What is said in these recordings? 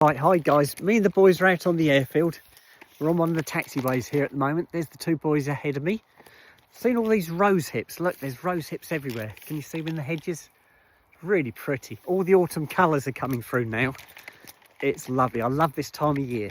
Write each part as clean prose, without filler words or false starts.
Right, hi guys, me and the boys are out on the airfield. We're on one of the taxiways here at the moment. There's the two boys ahead of me. Seen all these rose hips. Look, there's rose hips everywhere. Can you see them in the hedges? Really pretty. All the autumn colours are coming through now. It's lovely. I love this time of year.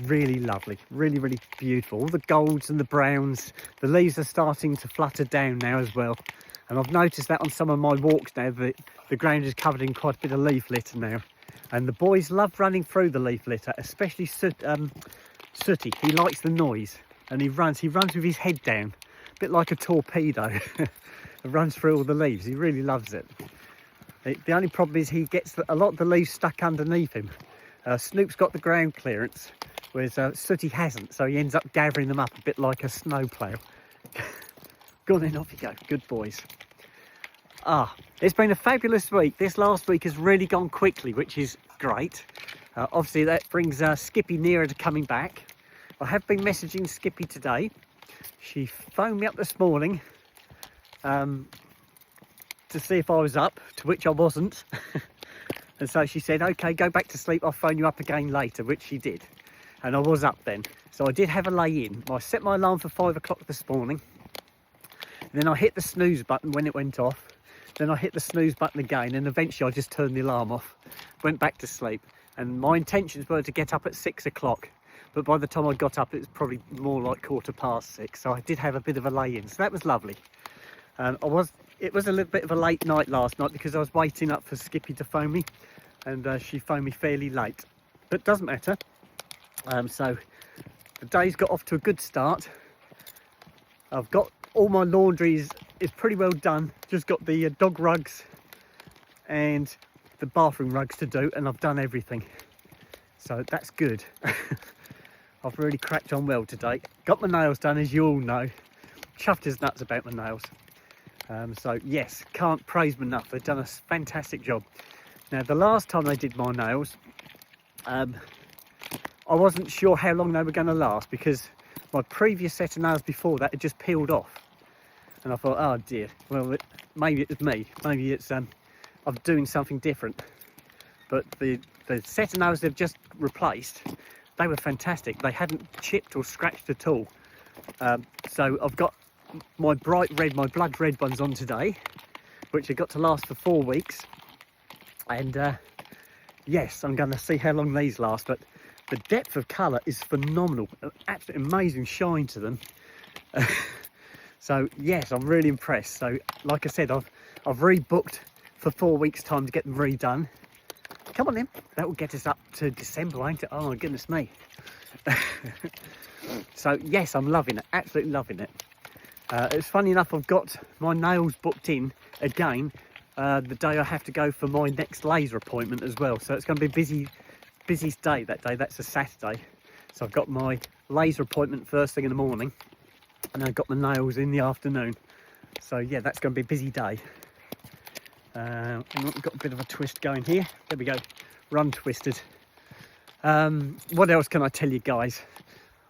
Really lovely. Really, really beautiful. All the golds and the browns. The leaves are starting to flutter down now as well. And I've noticed that on some of my walks now, that the ground is covered in quite a bit of leaf litter now. And the boys love running through the leaf litter, especially Sooty. He likes the noise, and he runs with his head down, a bit like a torpedo. And runs through all the leaves. He really loves it. The only problem is he gets a lot of the leaves stuck underneath him. Snoop's got the ground clearance, whereas Sooty hasn't, so he ends up gathering them up a bit like a snowplow. Go on then, off you go. Good boys. It's been a fabulous week. This last week has really gone quickly, which is great. Obviously that brings Skippy nearer to coming back. I have been messaging Skippy today. She phoned me up this morning to see if I was up, to which I wasn't. And so she said, okay, go back to sleep, I'll phone you up again later, which she did. And I was up then. So I did have a lay in. I set my alarm for 5 o'clock this morning. Then I hit the snooze button when it went off. Then I hit the snooze button again, and eventually I just turned the alarm off, went back to sleep. And my intentions were to get up at 6 o'clock, but by the time I got up, it was probably more like 6:15. So I did have a bit of a lay-in, so that was lovely. It was a little bit of a late night last night because I was waiting up for Skippy to phone me, and she phoned me fairly late. But it doesn't matter. So the day's got off to a good start. I've got all my laundry is pretty well done. Just got the dog rugs and the bathroom rugs to do, and I've done everything. So that's good. I've really cracked on well today. Got my nails done, as you all know. Chuffed as nuts about my nails. So yes, can't praise them enough. They've done a fantastic job. Now, the last time they did my nails, I wasn't sure how long they were going to last, because my previous set of nails before that had just peeled off. And I thought, oh dear, well, maybe it's me. Maybe it's I'm doing something different. But the set of nails they've just replaced, they were fantastic. They hadn't chipped or scratched at all. So I've got my bright red, my blood red ones on today, which have got to last for 4 weeks. And yes, I'm going to see how long these last. But the depth of colour is phenomenal. An absolutely amazing shine to them. So yes, I'm really impressed. So like I said, I've rebooked for 4 weeks time to get them redone. Come on then, that will get us up to December, won't it? Oh my goodness me. So yes, I'm loving it, absolutely loving it. It's funny enough, I've got my nails booked in again the day I have to go for my next laser appointment as well. So it's going to be busiest day that day. That's a Saturday. So I've got my laser appointment first thing in the morning, and I've got my nails in the afternoon. So yeah, that's going to be a busy day. We've got a bit of a twist going here. There we go, run twisted. What else can I tell you guys?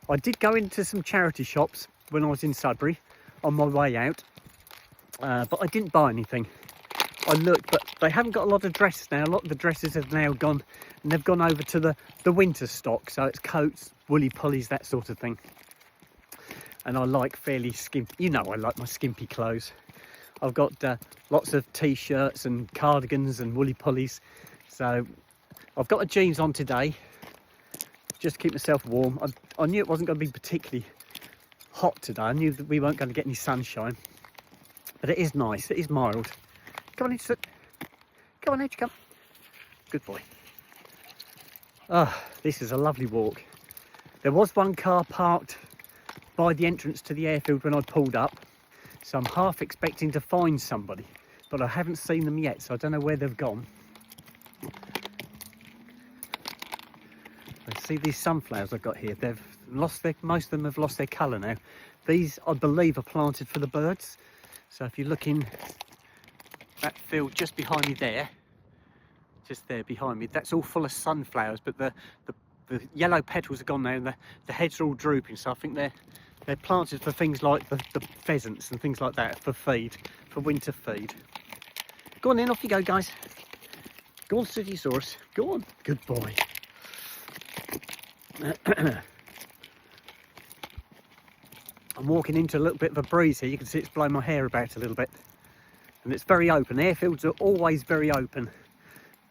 I did go into some charity shops when I was in Sudbury on my way out, but I didn't buy anything. I looked, but they haven't got a lot of dresses now. A lot of the dresses have now gone, and they've gone over to the winter stock. So it's coats, woolly pulleys, that sort of thing. And I like fairly skimpy, you know, I like my skimpy clothes. I've got lots of t-shirts and cardigans and woolly pulleys. So I've got the jeans on today, just to keep myself warm. I knew it wasn't going to be particularly hot today. I knew that we weren't going to get any sunshine, but it is nice, it is mild. Come on, Edge, come on, Edge, come. Good boy. Oh, this is a lovely walk. There was one car parked by the entrance to the airfield when I pulled up, so I'm half expecting to find somebody, but I haven't seen them yet, so I don't know where they've gone. I see these sunflowers I've got here. They've lost most of them have lost their colour now. These, I believe, are planted for the birds. So if you look in that field just behind me there, just there behind me, that's all full of sunflowers, but the yellow petals are gone now, and the heads are all drooping. So I think they're planted for things like the pheasants and things like that, for feed, for winter feed. Go on then, off you go, guys. Go on, Citysaurus. Go on. Good boy. I'm walking into a little bit of a breeze here. You can see it's blowing my hair about a little bit. And it's very open. Airfields are always very open.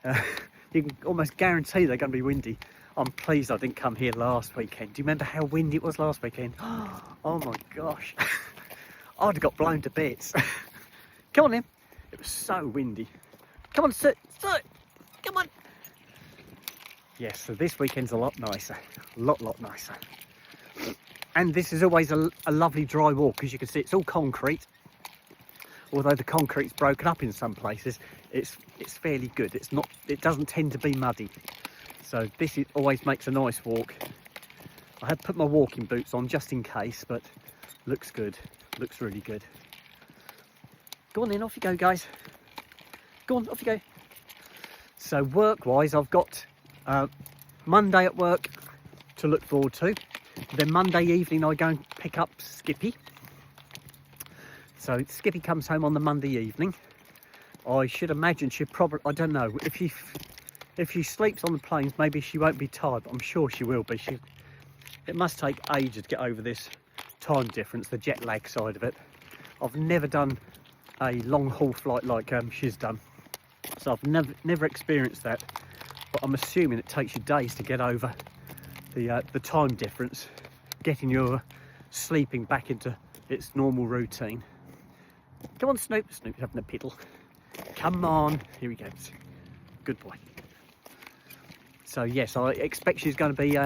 You can almost guarantee they're going to be windy. I'm pleased I didn't come here last weekend. Do you remember how windy it was last weekend? Oh my gosh. I'd have got blown to bits. Come on then. It was so windy. Come on, sit. Come on. Yes, so this weekend's a lot nicer. A lot nicer. And this is always a lovely dry walk, because you can see it's all concrete. Although the concrete's broken up in some places, it's fairly good. It doesn't tend to be muddy. So this always makes a nice walk. I have put my walking boots on just in case, but looks good. Looks really good. Go on then, off you go, guys. Go on, off you go. So work-wise, I've got Monday at work to look forward to. Then Monday evening, I go and pick up Skippy. So Skippy comes home on the Monday evening. I should imagine she'll probably, I don't know, if she sleeps on the planes, maybe she won't be tired, but I'm sure she will be. It must take ages to get over this time difference, the jet lag side of it. I've never done a long haul flight like she's done, so I've never experienced that, but I'm assuming it takes you days to get over the time difference, getting your sleeping back into its normal routine. Come on, Snoop. Snoop's having a piddle. Come on. Here he goes. Good boy. So yes, I expect she's going to be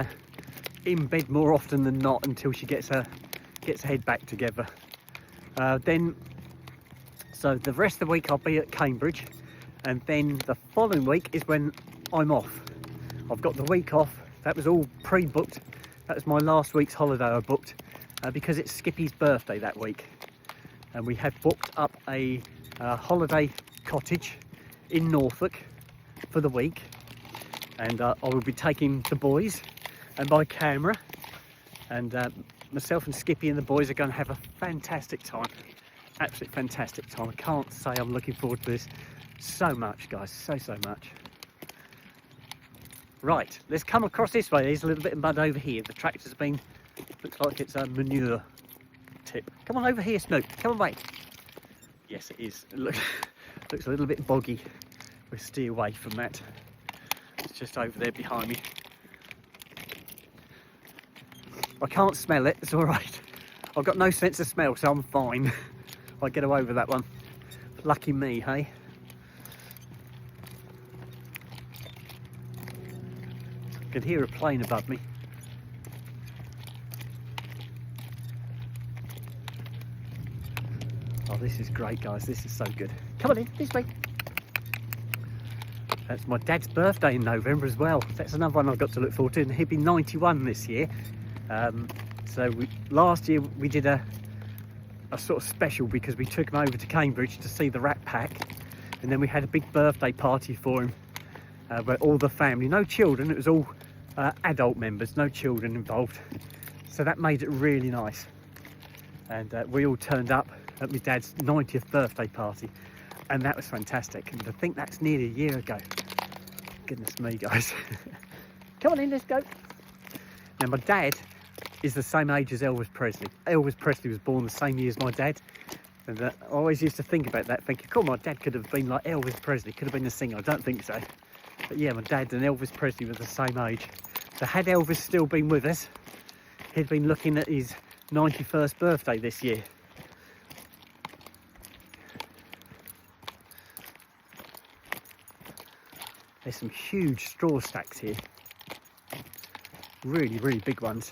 in bed more often than not until she gets her head back together. So the rest of the week I'll be at Cambridge, and then the following week is when I'm off. I've got the week off. That was all pre-booked. That was my last week's holiday I booked because it's Skippy's birthday that week. And we have booked up a holiday cottage in Norfolk for the week. And I will be taking the boys and my camera. And myself and Skippy and the boys are going to have a fantastic time. Absolutely fantastic time. I can't say I'm looking forward to this so much, guys. So much. Right, let's come across this way. There's a little bit of mud over here. The tractor's been, looks like it's a manure tip. Come on over here, Snoop. Come on, mate. Yes, it is. It looks a little bit boggy. We'll steer away from that. It's just over there behind me. I can't smell it. It's all right. I've got no sense of smell, so I'm fine. I get away with that one. Lucky me, hey? I can hear a plane above me. Oh, this is great, guys. This is so good. Come on in, this way. That's my dad's birthday in November as well. That's another one I've got to look forward to. And he'll be 91 this year. Last year we did a sort of special because we took him over to Cambridge to see the Rat Pack, and then we had a big birthday party for him where all the family, no children, it was all adult members, no children involved, so that made it really nice. And we all turned up at my dad's 90th birthday party, and that was fantastic. And I think that's nearly a year ago. Goodness me, guys. Come on in, let's go. Now my dad is the same age as Elvis Presley. Elvis Presley was born the same year as my dad. And I always used to think about that, thinking, cool, my dad could have been like Elvis Presley, could have been a singer. I don't think so. But yeah, my dad and Elvis Presley were the same age. So had Elvis still been with us, he'd been looking at his 91st birthday this year. There's some huge straw stacks here. Really, really big ones.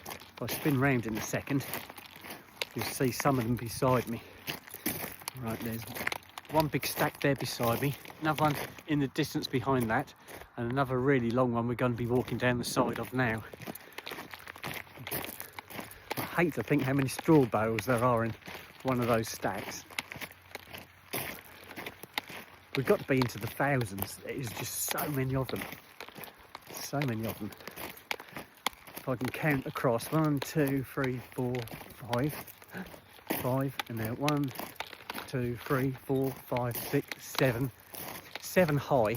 If I spin round in a second, you'll see some of them beside me. Right, there's one big stack there beside me, another one in the distance behind that, and another really long one we're going to be walking down the side of now. I hate to think how many straw bales there are in one of those stacks. We've got to be into the thousands. There's just so many of them. So many of them. If I can count across, 1, 2, 3, 4, 5, and now 1, 2, 3, 4, 5, 6, 7. 7 high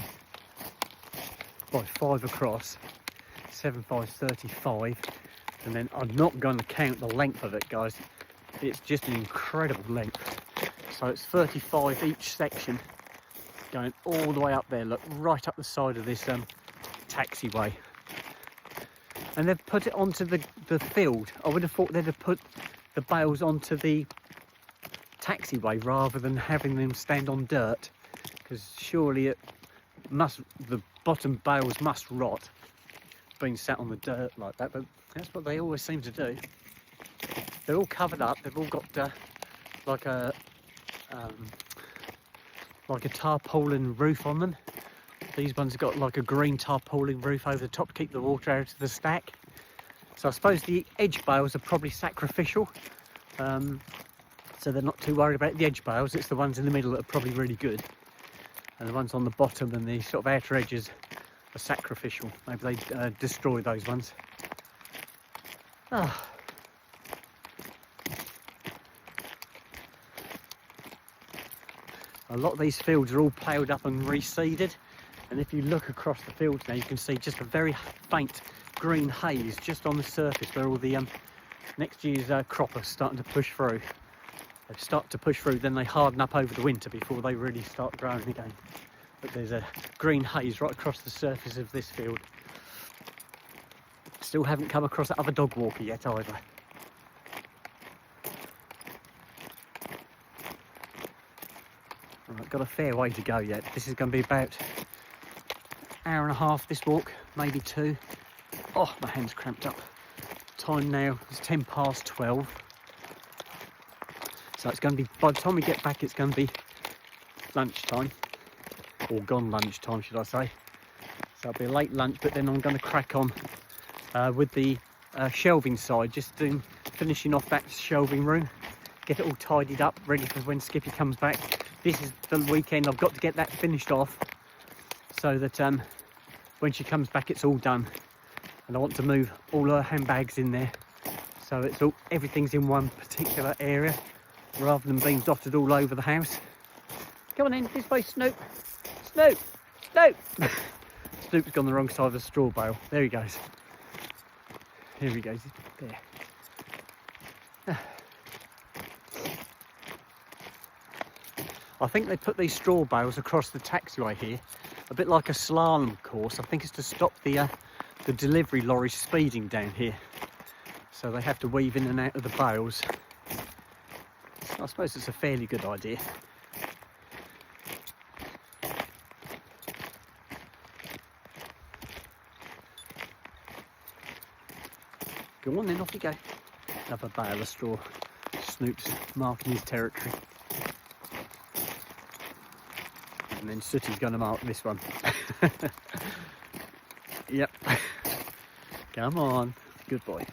by 5 across, 7 by 35, and then I'm not going to count the length of it, guys. It's just an incredible length. So it's 35 each section, going all the way up there, look, right up the side of this taxiway. And they've put it onto the field. I would have thought they'd have put the bales onto the taxiway rather than having them stand on dirt, because surely the bottom bales must rot being sat on the dirt like that, but that's what they always seem to do. They're all covered up, they've all got like a tarpaulin roof on them. These ones have got like a green tarpaulin roof over the top to keep the water out of the stack. So I suppose the edge bales are probably sacrificial, so they're not too worried about the edge bales. It's the ones in the middle that are probably really good, and the ones on the bottom and the sort of outer edges are sacrificial. Maybe they destroy those ones. Ah. A lot of these fields are all ploughed up and reseeded, and if you look across the fields now, you can see just a very faint green haze just on the surface where all the next year's crop are starting to push through. They start to push through, then they harden up over the winter before they really start growing again. But there's a green haze right across the surface of this field. Still haven't come across that other dog walker yet either. Right, got a fair way to go yet. This is going to be about an hour and a half this walk, maybe 2. Oh, my hand's cramped up. Time now is 10 past 12. So it's going to be, by the time we get back, it's going to be lunchtime. Or gone lunchtime, should I say. So it'll be a late lunch, but then I'm going to crack on with the shelving side, just finishing off that shelving room, get it all tidied up, ready for when Skippy comes back. This is the weekend, I've got to get that finished off so that when she comes back it's all done. And I want to move all her handbags in there, so it's everything's in one particular area rather than being dotted all over the house. Come on in, this way, Snoop. Snoop! Snoop! Snoop's gone the wrong side of the straw bale. There he goes. Here he goes. There. I think they put these straw bales across the taxiway here, a bit like a slalom course. I think it's to stop the delivery lorries speeding down here. So they have to weave in and out of the bales. I suppose it's a fairly good idea. Go on then, off you go. Another bale of straw. Snoop's marking his territory. And then Sooty's going to mark this one. Yep. Come on. Good boy.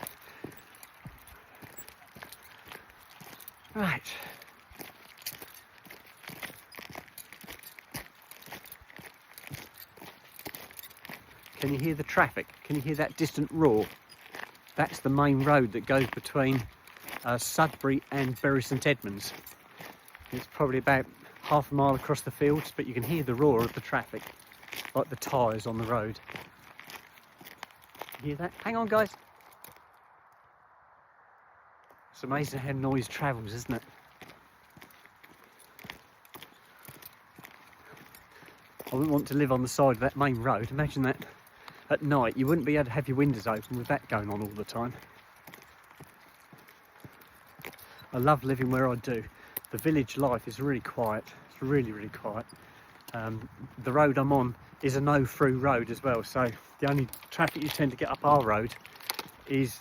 Right. Can you hear the traffic? Can you hear that distant roar? That's the main road that goes between Sudbury and Bury St Edmunds. It's probably about half a mile across the fields, but you can hear the roar of the traffic, like the tyres on the road. You hear that? Hang on, guys. It's amazing how noise travels, isn't it? I wouldn't want to live on the side of that main road. Imagine that at night. You wouldn't be able to have your windows open with that going on all the time. I love living where I do. The village life is really quiet. It's really, really quiet. The road I'm on is a no-through road as well, so the only traffic you tend to get up our road is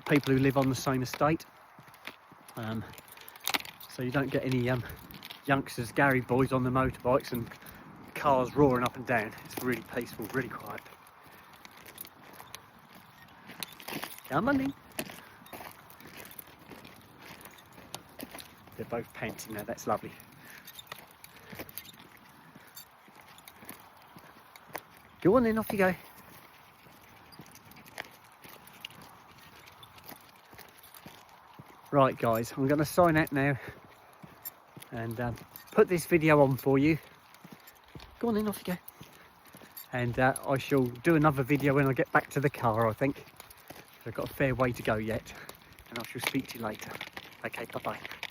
people who live on the same estate. So you don't get any youngsters, Gary boys on the motorbikes and cars roaring up and down. It's really peaceful, really quiet. Come on in. They're both panting now, that's lovely. Go on then, off you go. Right guys, I'm going to sign out now and put this video on for you. Go on then, off you go. And I shall do another video when I get back to the car, I think. I've got a fair way to go yet. And I shall speak to you later. Okay, bye-bye.